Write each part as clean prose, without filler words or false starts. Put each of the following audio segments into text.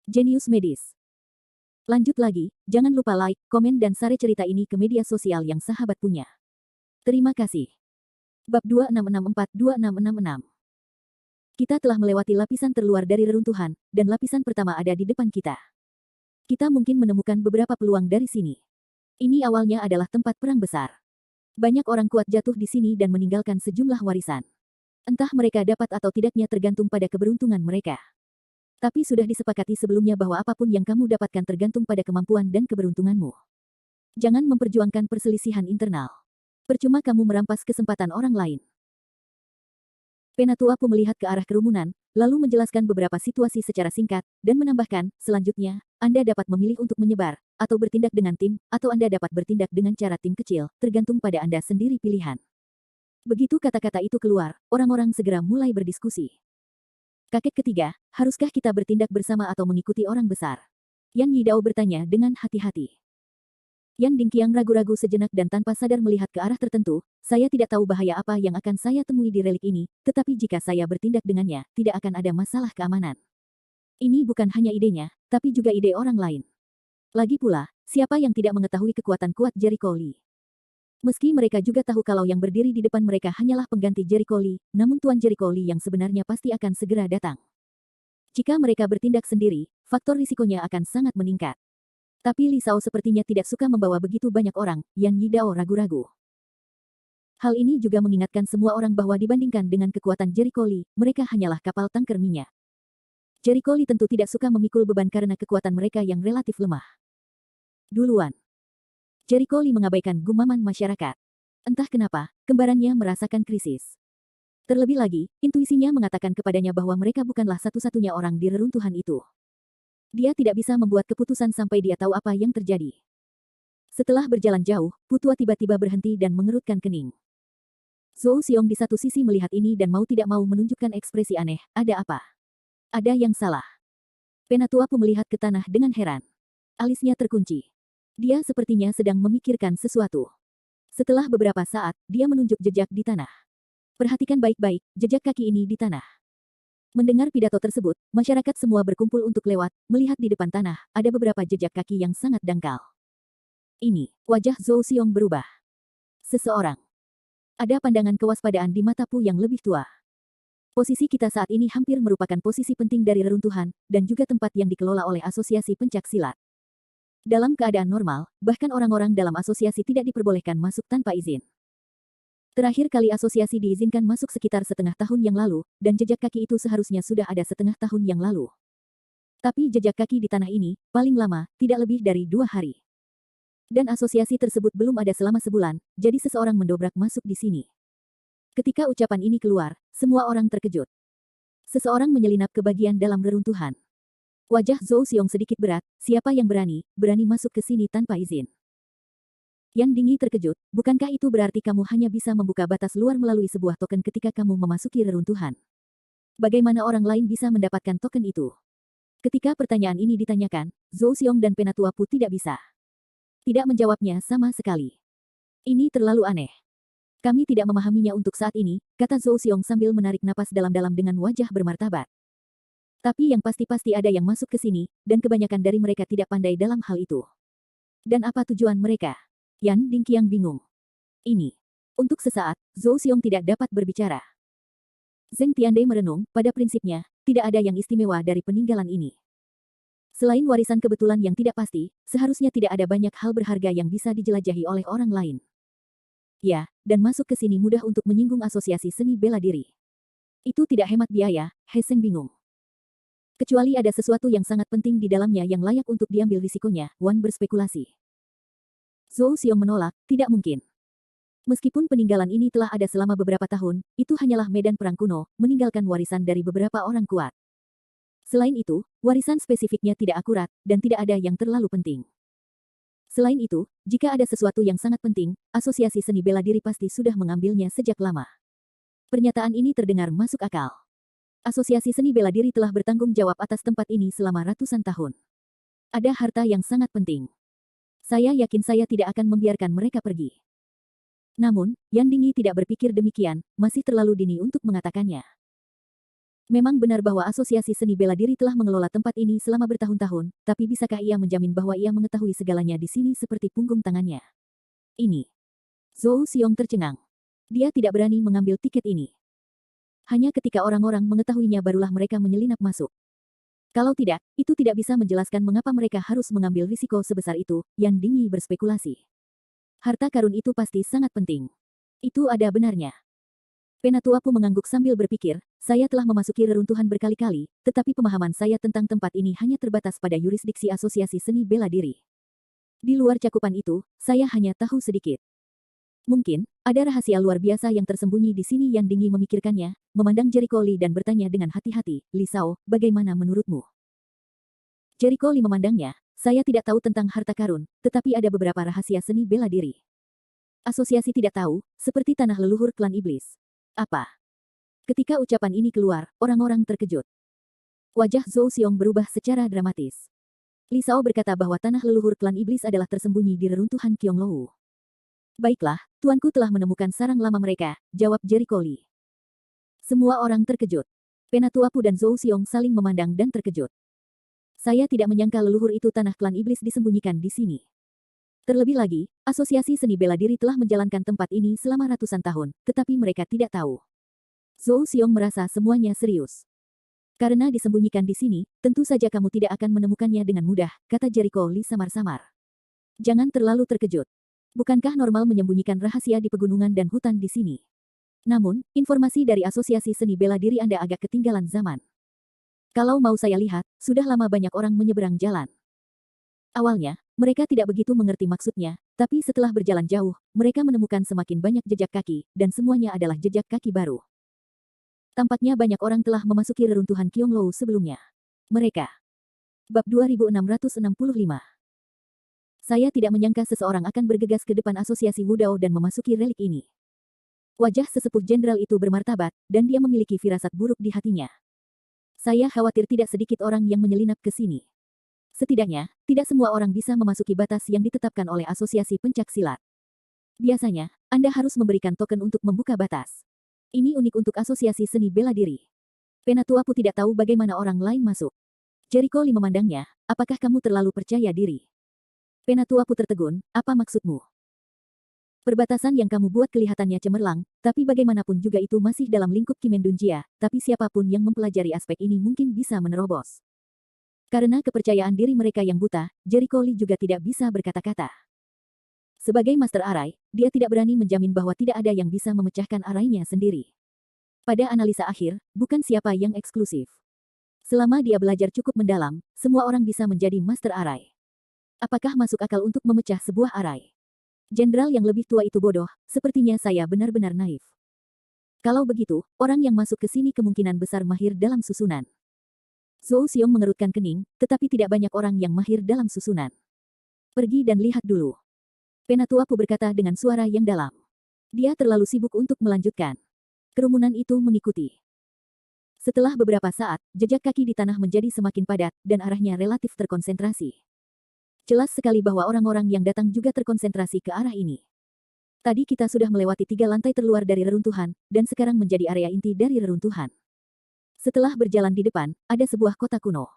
Jenius Medis. Lanjut lagi, jangan lupa like, komen dan share cerita ini ke media sosial yang sahabat punya. Terima kasih. Bab 2664-2666. Kita telah melewati lapisan terluar dari reruntuhan, dan lapisan pertama ada di depan kita. Kita mungkin menemukan beberapa peluang dari sini. Ini awalnya adalah tempat perang besar. Banyak orang kuat jatuh di sini dan meninggalkan sejumlah warisan. Entah mereka dapat atau tidaknya tergantung pada keberuntungan mereka. Tapi sudah disepakati sebelumnya bahwa apapun yang kamu dapatkan tergantung pada kemampuan dan keberuntunganmu. Jangan memperjuangkan perselisihan internal. Percuma kamu merampas kesempatan orang lain. Penatuapu melihat ke arah kerumunan, lalu menjelaskan beberapa situasi secara singkat, dan menambahkan, selanjutnya, Anda dapat memilih untuk menyebar, atau bertindak dengan tim, atau Anda dapat bertindak dengan cara tim kecil, tergantung pada Anda sendiri pilihan. Begitu kata-kata itu keluar, orang-orang segera mulai berdiskusi. Kakek ketiga, haruskah kita bertindak bersama atau mengikuti orang besar? Yan Yidao bertanya dengan hati-hati. Yan Dingqiang ragu-ragu sejenak dan tanpa sadar melihat ke arah tertentu, saya tidak tahu bahaya apa yang akan saya temui di relik ini, tetapi jika saya bertindak dengannya, tidak akan ada masalah keamanan. Ini bukan hanya idenya, tapi juga ide orang lain. Lagi pula, siapa yang tidak mengetahui kekuatan kuat Jericho Lee? Meski mereka juga tahu kalau yang berdiri di depan mereka hanyalah pengganti Jericho Lee, namun Tuan Jericho Lee yang sebenarnya pasti akan segera datang. Jika mereka bertindak sendiri, faktor risikonya akan sangat meningkat. Tapi Li Shao sepertinya tidak suka membawa begitu banyak orang, Yan Yidao ragu-ragu. Hal ini juga mengingatkan semua orang bahwa dibandingkan dengan kekuatan Jericho Lee, mereka hanyalah kapal tangker minyak. Jericho Lee tentu tidak suka memikul beban karena kekuatan mereka yang relatif lemah. Duluan. Jericho Lee mengabaikan gumaman masyarakat. Entah kenapa, kembarannya merasakan krisis. Terlebih lagi, intuisinya mengatakan kepadanya bahwa mereka bukanlah satu-satunya orang di reruntuhan itu. Dia tidak bisa membuat keputusan sampai dia tahu apa yang terjadi. Setelah berjalan jauh, Putua tiba-tiba berhenti dan mengerutkan kening. Zhou Xiong di satu sisi melihat ini dan mau tidak mau menunjukkan ekspresi aneh, ada apa? Ada yang salah. Penatuapu melihat ke tanah dengan heran. Alisnya terkunci. Dia sepertinya sedang memikirkan sesuatu. Setelah beberapa saat, dia menunjuk jejak di tanah. Perhatikan baik-baik, jejak kaki ini di tanah. Mendengar pidato tersebut, masyarakat semua berkumpul untuk lewat, melihat di depan tanah, ada beberapa jejak kaki yang sangat dangkal. Ini, wajah Zhou Xiong berubah. Seseorang. Ada pandangan kewaspadaan di mata Pu yang lebih tua. Posisi kita saat ini hampir merupakan posisi penting dari reruntuhan, dan juga tempat yang dikelola oleh asosiasi pencak silat. Dalam keadaan normal, bahkan orang-orang dalam asosiasi tidak diperbolehkan masuk tanpa izin. Terakhir kali asosiasi diizinkan masuk sekitar setengah tahun yang lalu, dan jejak kaki itu seharusnya sudah ada setengah tahun yang lalu. Tapi jejak kaki di tanah ini, paling lama, tidak lebih dari 2 hari. Dan asosiasi tersebut belum ada selama sebulan, jadi seseorang mendobrak masuk di sini. Ketika ucapan ini keluar, semua orang terkejut. Seseorang menyelinap ke bagian dalam reruntuhan. Wajah Zhou Xiong sedikit berat, siapa yang berani masuk ke sini tanpa izin. Yan Dingyi terkejut, bukankah itu berarti kamu hanya bisa membuka batas luar melalui sebuah token ketika kamu memasuki reruntuhan? Bagaimana orang lain bisa mendapatkan token itu? Ketika pertanyaan ini ditanyakan, Zhou Xiong dan Penatuapu tidak bisa. Tidak menjawabnya sama sekali. Ini terlalu aneh. Kami tidak memahaminya untuk saat ini, kata Zhou Xiong sambil menarik napas dalam-dalam dengan wajah bermartabat. Tapi yang pasti-pasti ada yang masuk ke sini, dan kebanyakan dari mereka tidak pandai dalam hal itu. Dan apa tujuan mereka? Yan Dingqiang bingung. Ini. Untuk sesaat, Zhou Xiong tidak dapat berbicara. Zheng Tiandai merenung, pada prinsipnya, tidak ada yang istimewa dari peninggalan ini. Selain warisan kebetulan yang tidak pasti, seharusnya tidak ada banyak hal berharga yang bisa dijelajahi oleh orang lain. Ya, dan masuk ke sini mudah untuk menyinggung asosiasi seni bela diri. Itu tidak hemat biaya, He Seng bingung. Kecuali ada sesuatu yang sangat penting di dalamnya yang layak untuk diambil risikonya, Wan berspekulasi. Zhou Xiong menolak, tidak mungkin. Meskipun peninggalan ini telah ada selama beberapa tahun, itu hanyalah medan perang kuno, meninggalkan warisan dari beberapa orang kuat. Selain itu, warisan spesifiknya tidak akurat, dan tidak ada yang terlalu penting. Selain itu, jika ada sesuatu yang sangat penting, asosiasi seni bela diri pasti sudah mengambilnya sejak lama. Pernyataan ini terdengar masuk akal. Asosiasi seni bela diri telah bertanggung jawab atas tempat ini selama ratusan tahun. Ada harta yang sangat penting. Saya yakin saya tidak akan membiarkan mereka pergi. Namun, Yan Dingyi tidak berpikir demikian, masih terlalu dini untuk mengatakannya. Memang benar bahwa Asosiasi Seni Bela Diri telah mengelola tempat ini selama bertahun-tahun, tapi bisakah ia menjamin bahwa ia mengetahui segalanya di sini seperti punggung tangannya? Ini. Zhou Xiong tercengang. Dia tidak berani mengambil tiket ini. Hanya ketika orang-orang mengetahuinya barulah mereka menyelinap masuk. Kalau tidak, itu tidak bisa menjelaskan mengapa mereka harus mengambil risiko sebesar itu, Yan Dingyi berspekulasi. Harta karun itu pasti sangat penting. Itu ada benarnya. Penatuapu mengangguk sambil berpikir, saya telah memasuki reruntuhan berkali-kali, tetapi pemahaman saya tentang tempat ini hanya terbatas pada yurisdiksi Asosiasi Seni Bela Diri. Di luar cakupan itu, saya hanya tahu sedikit. Mungkin, ada rahasia luar biasa yang tersembunyi di sini. Yan Dingyi memikirkannya, memandang Jericho Lee dan bertanya dengan hati-hati, Li Shao, bagaimana menurutmu? Jericho Lee memandangnya, saya tidak tahu tentang harta karun, tetapi ada beberapa rahasia seni bela diri. Asosiasi tidak tahu, seperti tanah leluhur klan iblis. Apa? Ketika ucapan ini keluar, orang-orang terkejut. Wajah Zhou Xiong berubah secara dramatis. Li Shao berkata bahwa tanah leluhur klan iblis adalah tersembunyi di reruntuhan Qionglou. Baiklah, tuanku telah menemukan sarang lama mereka, jawab Jericho Lee. Semua orang terkejut. Penatuapu dan Zhou Xiong saling memandang dan terkejut. Saya tidak menyangka leluhur itu tanah klan iblis disembunyikan di sini. Terlebih lagi, Asosiasi Seni Bela Diri telah menjalankan tempat ini selama ratusan tahun, tetapi mereka tidak tahu. Zhou Xiong merasa semuanya serius. Karena disembunyikan di sini, tentu saja kamu tidak akan menemukannya dengan mudah, kata Jericho Lee samar-samar. Jangan terlalu terkejut. Bukankah normal menyembunyikan rahasia di pegunungan dan hutan di sini? Namun, informasi dari Asosiasi Seni Bela Diri Anda agak ketinggalan zaman. Kalau mau saya lihat, sudah lama banyak orang menyeberang jalan. Awalnya, mereka tidak begitu mengerti maksudnya, tapi setelah berjalan jauh, mereka menemukan semakin banyak jejak kaki, dan semuanya adalah jejak kaki baru. Tampaknya banyak orang telah memasuki reruntuhan Qionglou sebelumnya. Mereka. Bab 2665. Saya tidak menyangka seseorang akan bergegas ke depan Asosiasi Wudao dan memasuki relik ini. Wajah sesepuh jenderal itu bermartabat, dan dia memiliki firasat buruk di hatinya. Saya khawatir tidak sedikit orang yang menyelinap ke sini. Setidaknya, tidak semua orang bisa memasuki batas yang ditetapkan oleh Asosiasi Pencak Silat. Biasanya, Anda harus memberikan token untuk membuka batas. Ini unik untuk Asosiasi Seni Bela Diri. Penatuapu tidak tahu bagaimana orang lain masuk. Jericho Lee memandangnya, apakah kamu terlalu percaya diri? Penatuapu tertegun, apa maksudmu? Perbatasan yang kamu buat kelihatannya cemerlang, tapi bagaimanapun juga itu masih dalam lingkup Kimendunjia, tapi siapapun yang mempelajari aspek ini mungkin bisa menerobos. Karena kepercayaan diri mereka yang buta, Jericho Lee juga tidak bisa berkata-kata. Sebagai Master Arai, dia tidak berani menjamin bahwa tidak ada yang bisa memecahkan arainya sendiri. Pada analisa akhir, bukan siapa yang eksklusif. Selama dia belajar cukup mendalam, semua orang bisa menjadi Master Arai. Apakah masuk akal untuk memecah sebuah arai? Jenderal yang lebih tua itu bodoh, sepertinya saya benar-benar naif. Kalau begitu, orang yang masuk ke sini kemungkinan besar mahir dalam susunan. Zhou Xiong mengerutkan kening, tetapi tidak banyak orang yang mahir dalam susunan. Pergi dan lihat dulu. Penatuapu berkata dengan suara yang dalam. Dia terlalu sibuk untuk melanjutkan. Kerumunan itu mengikuti. Setelah beberapa saat, jejak kaki di tanah menjadi semakin padat, dan arahnya relatif terkonsentrasi. Jelas sekali bahwa orang-orang yang datang juga terkonsentrasi ke arah ini. Tadi kita sudah melewati 3 lantai terluar dari reruntuhan, dan sekarang menjadi area inti dari reruntuhan. Setelah berjalan di depan, ada sebuah kota kuno.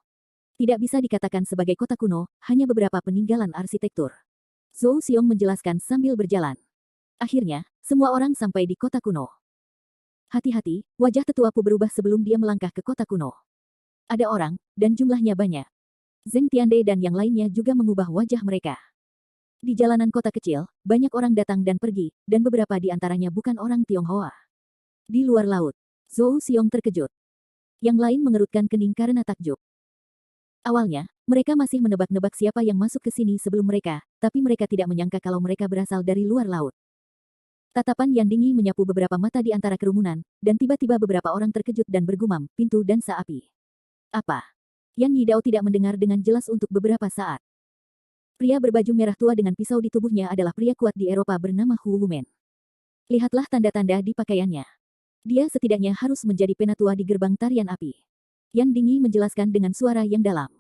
Tidak bisa dikatakan sebagai kota kuno, hanya beberapa peninggalan arsitektur. Zhou Xiong menjelaskan sambil berjalan. Akhirnya, semua orang sampai di kota kuno. Hati-hati, wajah tetuapu berubah sebelum dia melangkah ke kota kuno. Ada orang, dan jumlahnya banyak. Zheng Tiande dan yang lainnya juga mengubah wajah mereka. Di jalanan kota kecil, banyak orang datang dan pergi, dan beberapa di antaranya bukan orang Tionghoa. Di luar laut, Zhou Xiong terkejut. Yang lain mengerutkan kening karena takjub. Awalnya, mereka masih menebak-nebak siapa yang masuk ke sini sebelum mereka, tapi mereka tidak menyangka kalau mereka berasal dari luar laut. Tatapan Yan Dingyi menyapu beberapa mata di antara kerumunan, dan tiba-tiba beberapa orang terkejut dan bergumam, pintu dansa api. Apa? Yan Yidao tidak mendengar dengan jelas untuk beberapa saat. Pria berbaju merah tua dengan pisau di tubuhnya adalah pria kuat di Eropa bernama Hu Wumen. Lihatlah tanda-tanda di pakaiannya. Dia setidaknya harus menjadi penatua di gerbang tarian api. Yan Dingyi menjelaskan dengan suara yang dalam.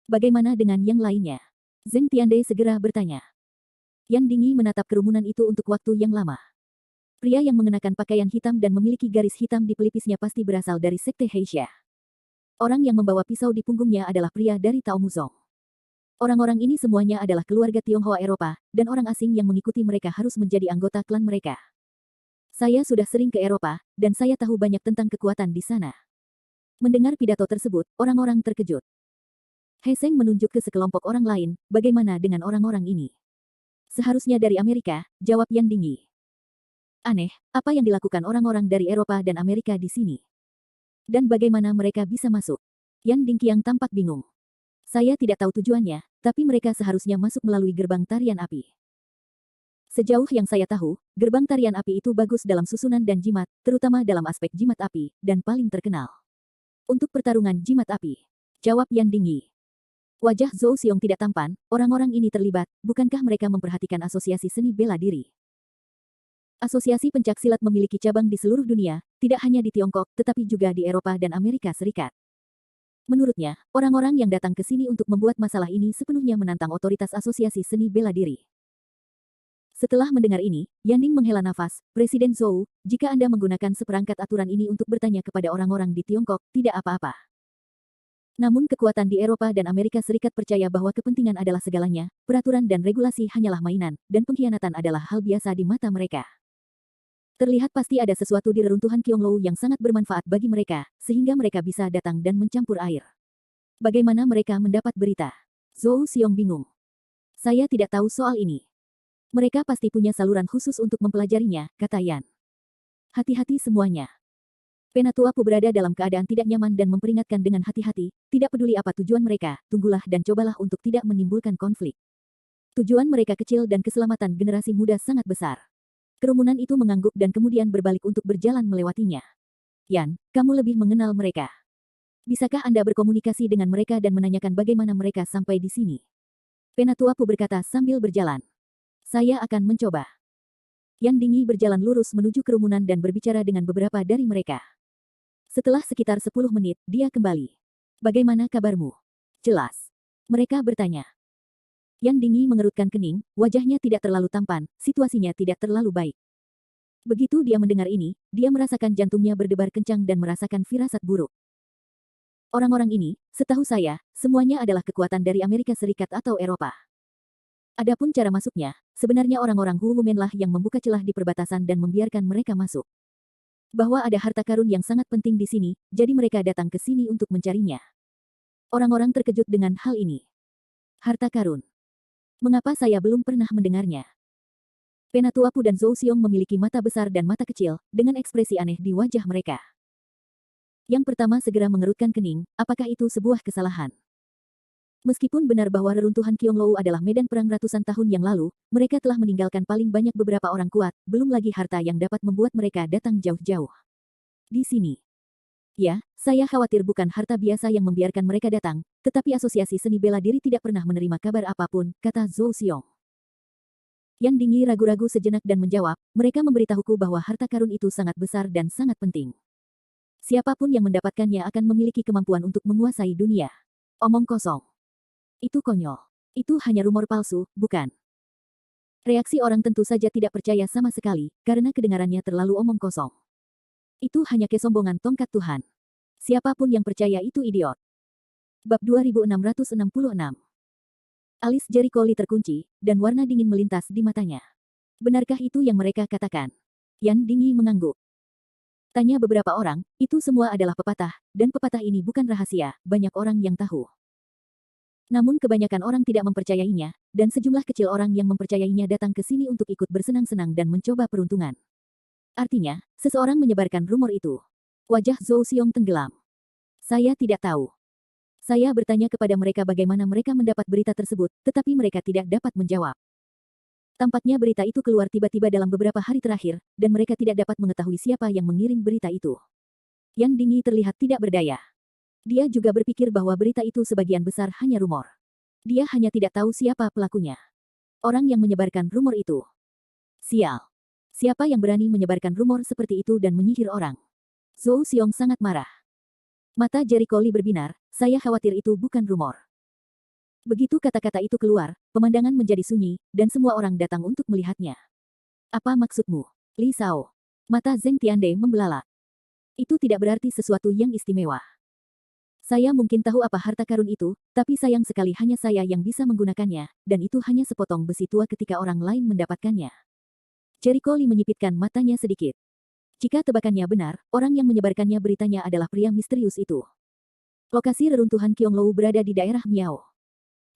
Bagaimana dengan yang lainnya? Zheng Tiande segera bertanya. Yan Dingyi menatap kerumunan itu untuk waktu yang lama. Pria yang mengenakan pakaian hitam dan memiliki garis hitam di pelipisnya pasti berasal dari Sekte Heisha. Orang yang membawa pisau di punggungnya adalah pria dari Tao Muzong. Orang-orang ini semuanya adalah keluarga Tionghoa Eropa, dan orang asing yang mengikuti mereka harus menjadi anggota klan mereka. Saya sudah sering ke Eropa, dan saya tahu banyak tentang kekuatan di sana. Mendengar pidato tersebut, orang-orang terkejut. He Seng menunjuk ke sekelompok orang lain, bagaimana dengan orang-orang ini? Seharusnya dari Amerika, jawab Yan Dingyi. Aneh, apa yang dilakukan orang-orang dari Eropa dan Amerika di sini? Dan bagaimana mereka bisa masuk? Yan Dingqiang tampak bingung. Saya tidak tahu tujuannya, tapi mereka seharusnya masuk melalui gerbang tarian api. Sejauh yang saya tahu, gerbang tarian api itu bagus dalam susunan dan jimat, terutama dalam aspek jimat api, dan paling terkenal. Untuk pertarungan jimat api, jawab Yan Dingyi. Wajah Zhou Xiong tidak tampan, orang-orang ini terlibat, bukankah mereka memperhatikan asosiasi seni bela diri? Asosiasi pencaksilat memiliki cabang di seluruh dunia, tidak hanya di Tiongkok, tetapi juga di Eropa dan Amerika Serikat. Menurutnya, orang-orang yang datang ke sini untuk membuat masalah ini sepenuhnya menantang otoritas asosiasi seni bela diri. Setelah mendengar ini, Yan Ding menghela nafas, Presiden Zhou, jika Anda menggunakan seperangkat aturan ini untuk bertanya kepada orang-orang di Tiongkok, tidak apa-apa. Namun kekuatan di Eropa dan Amerika Serikat percaya bahwa kepentingan adalah segalanya, peraturan dan regulasi hanyalah mainan, dan pengkhianatan adalah hal biasa di mata mereka. Terlihat pasti ada sesuatu di reruntuhan Qianglou yang sangat bermanfaat bagi mereka, sehingga mereka bisa datang dan mencampur air. Bagaimana mereka mendapat berita? Zhou Xiong bingung. Saya tidak tahu soal ini. Mereka pasti punya saluran khusus untuk mempelajarinya, kata Yan. Hati-hati semuanya. Penatua Pu berada dalam keadaan tidak nyaman dan memperingatkan dengan hati-hati, tidak peduli apa tujuan mereka, tunggulah dan cobalah untuk tidak menimbulkan konflik. Tujuan mereka kecil dan keselamatan generasi muda sangat besar. Kerumunan itu mengangguk dan kemudian berbalik untuk berjalan melewatinya. Yan, kamu lebih mengenal mereka. Bisakah Anda berkomunikasi dengan mereka dan menanyakan bagaimana mereka sampai di sini? Penatua Pu berkata sambil berjalan. Saya akan mencoba. Yan Dingyi berjalan lurus menuju kerumunan dan berbicara dengan beberapa dari mereka. Setelah sekitar 10 menit, dia kembali. Bagaimana kabarmu? Jelas. Mereka bertanya. Yan Dingyi mengerutkan kening, wajahnya tidak terlalu tampan, situasinya tidak terlalu baik. Begitu dia mendengar ini, dia merasakan jantungnya berdebar kencang dan merasakan firasat buruk. Orang-orang ini, setahu saya, semuanya adalah kekuatan dari Amerika Serikat atau Eropa. Adapun cara masuknya, sebenarnya orang-orang Huumenlah yang membuka celah di perbatasan dan membiarkan mereka masuk. Bahwa ada harta karun yang sangat penting di sini, jadi mereka datang ke sini untuk mencarinya. Orang-orang terkejut dengan hal ini. Harta karun. Mengapa saya belum pernah mendengarnya? Penatua Pu dan Zhou Xiong memiliki mata besar dan mata kecil, dengan ekspresi aneh di wajah mereka. Yang pertama segera mengerutkan kening, apakah itu sebuah kesalahan? Meskipun benar bahwa reruntuhan Qianglou adalah medan perang ratusan tahun yang lalu, mereka telah meninggalkan paling banyak beberapa orang kuat, belum lagi harta yang dapat membuat mereka datang jauh-jauh. Di sini. Ya, saya khawatir bukan harta biasa yang membiarkan mereka datang, tetapi asosiasi seni bela diri tidak pernah menerima kabar apapun, kata Zhou Xiong. Yan Dingyi ragu-ragu sejenak dan menjawab, mereka memberitahuku bahwa harta karun itu sangat besar dan sangat penting. Siapapun yang mendapatkannya akan memiliki kemampuan untuk menguasai dunia. Omong kosong. Itu konyol. Itu hanya rumor palsu, bukan? Reaksi orang tentu saja tidak percaya sama sekali, karena kedengarannya terlalu omong kosong. Itu hanya kesombongan tongkat Tuhan. Siapapun yang percaya itu idiot. Bab 2666. Alis Jericho Lee terkunci, dan warna dingin melintas di matanya. Benarkah itu yang mereka katakan? Yan Dingyi mengangguk. Tanya beberapa orang, itu semua adalah pepatah, dan pepatah ini bukan rahasia, banyak orang yang tahu. Namun kebanyakan orang tidak mempercayainya, dan sejumlah kecil orang yang mempercayainya datang ke sini untuk ikut bersenang-senang dan mencoba peruntungan. Artinya, seseorang menyebarkan rumor itu. Wajah Zhou Xiong tenggelam. Saya tidak tahu. Saya bertanya kepada mereka bagaimana mereka mendapat berita tersebut, tetapi mereka tidak dapat menjawab. Tampaknya berita itu keluar tiba-tiba dalam beberapa hari terakhir, dan mereka tidak dapat mengetahui siapa yang mengirim berita itu. Yan Dingyi terlihat tidak berdaya. Dia juga berpikir bahwa berita itu sebagian besar hanya rumor. Dia hanya tidak tahu siapa pelakunya. Orang yang menyebarkan rumor itu. Sial. Siapa yang berani menyebarkan rumor seperti itu dan menyihir orang? Zhou Xiong sangat marah. Mata Jericho Lee berbinar, saya khawatir itu bukan rumor. Begitu kata-kata itu keluar, pemandangan menjadi sunyi, dan semua orang datang untuk melihatnya. Apa maksudmu? Li Sao. Mata Zheng Tiande membelalak. Itu tidak berarti sesuatu yang istimewa. Saya mungkin tahu apa harta karun itu, tapi sayang sekali hanya saya yang bisa menggunakannya, dan itu hanya sepotong besi tua ketika orang lain mendapatkannya. Jericho Lee menyipitkan matanya sedikit. Jika tebakannya benar, orang yang menyebarkannya beritanya adalah pria misterius itu. Lokasi reruntuhan Qionglou berada di daerah Miao.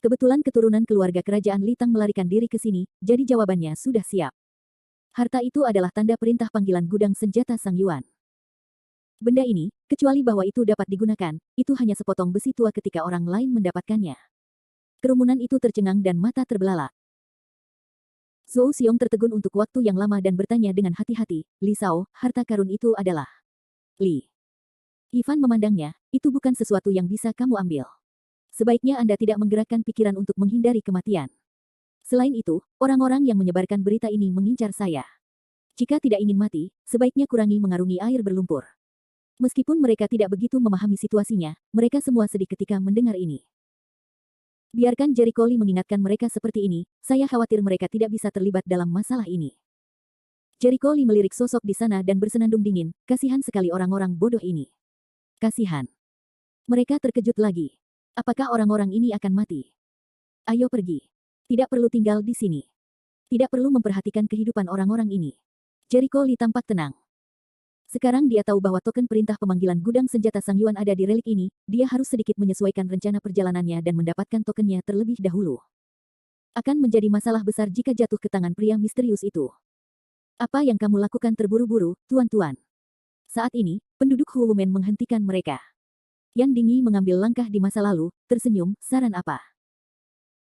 Kebetulan keturunan keluarga kerajaan Litang melarikan diri ke sini, jadi jawabannya sudah siap. Harta itu adalah tanda perintah panggilan gudang senjata Sang Yuan. Benda ini, kecuali bahwa itu dapat digunakan, itu hanya sepotong besi tua ketika orang lain mendapatkannya. Kerumunan itu tercengang dan mata terbelalak. Zhou Xiong tertegun untuk waktu yang lama dan bertanya dengan hati-hati, Li Sao, harta karun itu adalah... Li. Ivan memandangnya, itu bukan sesuatu yang bisa kamu ambil. Sebaiknya Anda tidak menggerakkan pikiran untuk menghindari kematian. Selain itu, orang-orang yang menyebarkan berita ini mengincar saya. Jika tidak ingin mati, sebaiknya kurangi mengarungi air berlumpur. Meskipun mereka tidak begitu memahami situasinya, mereka semua sedih ketika mendengar ini. Biarkan Jericho Lee mengingatkan mereka seperti ini, saya khawatir mereka tidak bisa terlibat dalam masalah ini. Jericho Lee melirik sosok di sana dan bersenandung dingin, kasihan sekali orang-orang bodoh ini. Kasihan. Mereka terkejut lagi. Apakah orang-orang ini akan mati? Ayo pergi. Tidak perlu tinggal di sini. Tidak perlu memperhatikan kehidupan orang-orang ini. Jericho Lee tampak tenang. Sekarang dia tahu bahwa token perintah pemanggilan gudang senjata Sang Yuan ada di relik ini, dia harus sedikit menyesuaikan rencana perjalanannya dan mendapatkan tokennya terlebih dahulu. Akan menjadi masalah besar jika jatuh ke tangan pria misterius itu. Apa yang kamu lakukan terburu-buru, tuan-tuan? Saat ini, penduduk Huomen menghentikan mereka. Yan Dingyi mengambil langkah di masa lalu, tersenyum, saran apa?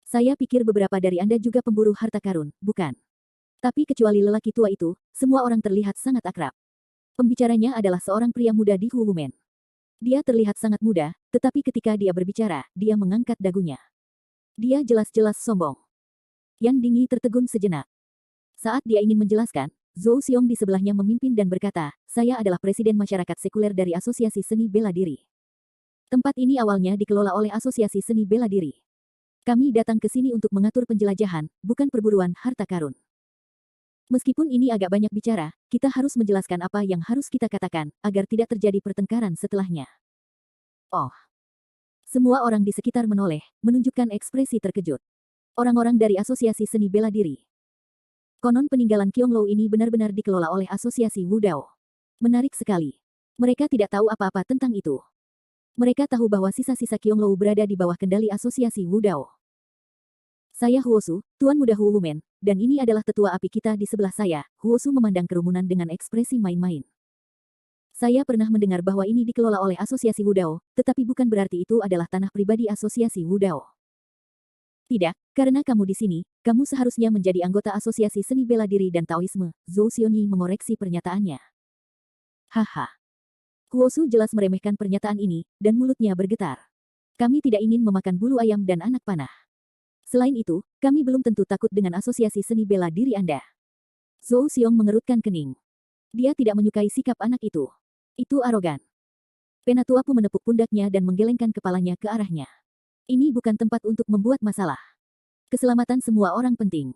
Saya pikir beberapa dari Anda juga pemburu harta karun, bukan? Tapi kecuali lelaki tua itu, semua orang terlihat sangat akrab. Pembicaranya adalah seorang pria muda di Huomen. Dia terlihat sangat muda, tetapi ketika dia berbicara, dia mengangkat dagunya. Dia jelas-jelas sombong. Yan Dingyi tertegun sejenak. Saat dia ingin menjelaskan, Zhou Xiong di sebelahnya memimpin dan berkata, saya adalah presiden masyarakat sekuler dari Asosiasi Seni Bela Diri. Tempat ini awalnya dikelola oleh Asosiasi Seni Bela Diri. Kami datang ke sini untuk mengatur penjelajahan, bukan perburuan harta karun. Meskipun ini agak banyak bicara, kita harus menjelaskan apa yang harus kita katakan, agar tidak terjadi pertengkaran setelahnya. Oh. Semua orang di sekitar menoleh, menunjukkan ekspresi terkejut. Orang-orang dari Asosiasi Seni Bela Diri. Konon peninggalan Qionglou ini benar-benar dikelola oleh Asosiasi Wudao. Menarik sekali. Mereka tidak tahu apa-apa tentang itu. Mereka tahu bahwa sisa-sisa Qionglou berada di bawah kendali Asosiasi Wudao. Saya Huosu, Tuan Muda Huomen, dan ini adalah tetua api kita di sebelah saya. Huosu memandang kerumunan dengan ekspresi main-main. Saya pernah mendengar bahwa ini dikelola oleh Asosiasi Wudao, tetapi bukan berarti itu adalah tanah pribadi Asosiasi Wudao. Tidak, karena kamu di sini, kamu seharusnya menjadi anggota Asosiasi Seni Bela Diri dan Taoisme. Zhou Xiongyi mengoreksi pernyataannya. Haha. Huosu jelas meremehkan pernyataan ini, dan mulutnya bergetar. Kami tidak ingin memakan bulu ayam dan anak panah. Selain itu, kami belum tentu takut dengan Asosiasi Seni Bela Diri Anda. Zhou Xiong mengerutkan kening. Dia tidak menyukai sikap anak itu. Itu arogan. Penatua Pu menepuk pundaknya dan menggelengkan kepalanya ke arahnya. Ini bukan tempat untuk membuat masalah. Keselamatan semua orang penting.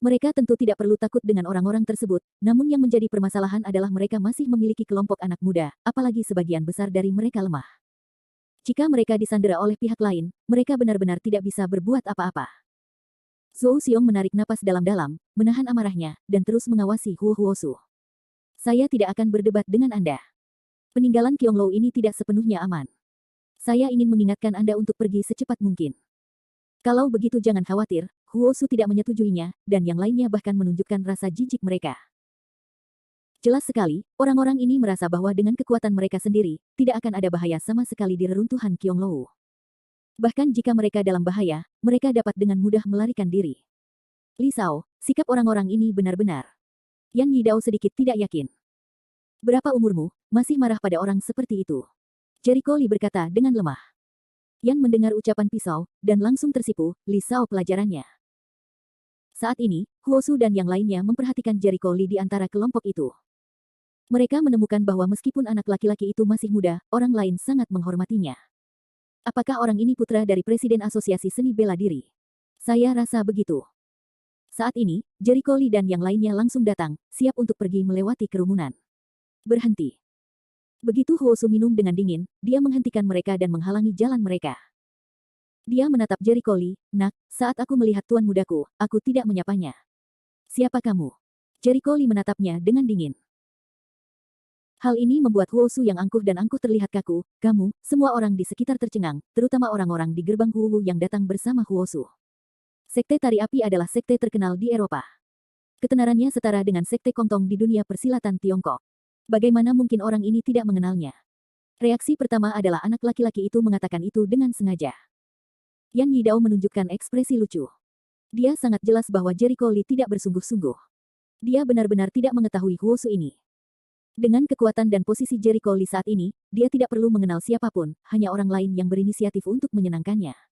Mereka tentu tidak perlu takut dengan orang-orang tersebut, namun yang menjadi permasalahan adalah mereka masih memiliki kelompok anak muda, apalagi sebagian besar dari mereka lemah. Jika mereka disandera oleh pihak lain, mereka benar-benar tidak bisa berbuat apa-apa. Zhou Xiong menarik napas dalam-dalam, menahan amarahnya, dan terus mengawasi Huosu. Saya tidak akan berdebat dengan Anda. Peninggalan Qionglou ini tidak sepenuhnya aman. Saya ingin mengingatkan Anda untuk pergi secepat mungkin. Kalau begitu jangan khawatir, Huosu tidak menyetujuinya, dan yang lainnya bahkan menunjukkan rasa jijik mereka. Jelas sekali, orang-orang ini merasa bahwa dengan kekuatan mereka sendiri, tidak akan ada bahaya sama sekali di reruntuhan Qionglou. Bahkan jika mereka dalam bahaya, mereka dapat dengan mudah melarikan diri. Li Sao, sikap orang-orang ini benar-benar. Yan Yidao sedikit tidak yakin. Berapa umurmu, masih marah pada orang seperti itu? Jericho Lee berkata dengan lemah. Yan mendengar ucapan pisau, dan langsung tersipu, Li Sao pelajarannya. Saat ini, Huosu dan yang lainnya memperhatikan Jericho Lee di antara kelompok itu. Mereka menemukan bahwa meskipun anak laki-laki itu masih muda, orang lain sangat menghormatinya. Apakah orang ini putra dari Presiden Asosiasi Seni Bela Diri? Saya rasa begitu. Saat ini, Jericho Lee dan yang lainnya langsung datang, siap untuk pergi melewati kerumunan. Berhenti. Begitu Huosu minum dengan dingin, dia menghentikan mereka dan menghalangi jalan mereka. Dia menatap Jericho Lee, "Nak, saat aku melihat tuan mudaku, aku tidak menyapanya." "Siapa kamu?" Jericho Lee menatapnya dengan dingin. Hal ini membuat Huosu yang angkuh dan angkuh terlihat kaku. "Kamu," semua orang di sekitar tercengang, terutama orang-orang di gerbang Huwu yang datang bersama Huosu. Sekte Tari Api adalah sekte terkenal di Eropa. Ketenarannya setara dengan sekte Kongtong di dunia persilatan Tiongkok. Bagaimana mungkin orang ini tidak mengenalnya? Reaksi pertama adalah anak laki-laki itu mengatakan itu dengan sengaja. Yan Yidao menunjukkan ekspresi lucu. Dia sangat jelas bahwa Jericho Lee tidak bersungguh-sungguh. Dia benar-benar tidak mengetahui Huosu ini. Dengan kekuatan dan posisi Jericho Lee saat ini, dia tidak perlu mengenal siapapun, hanya orang lain yang berinisiatif untuk menyenangkannya.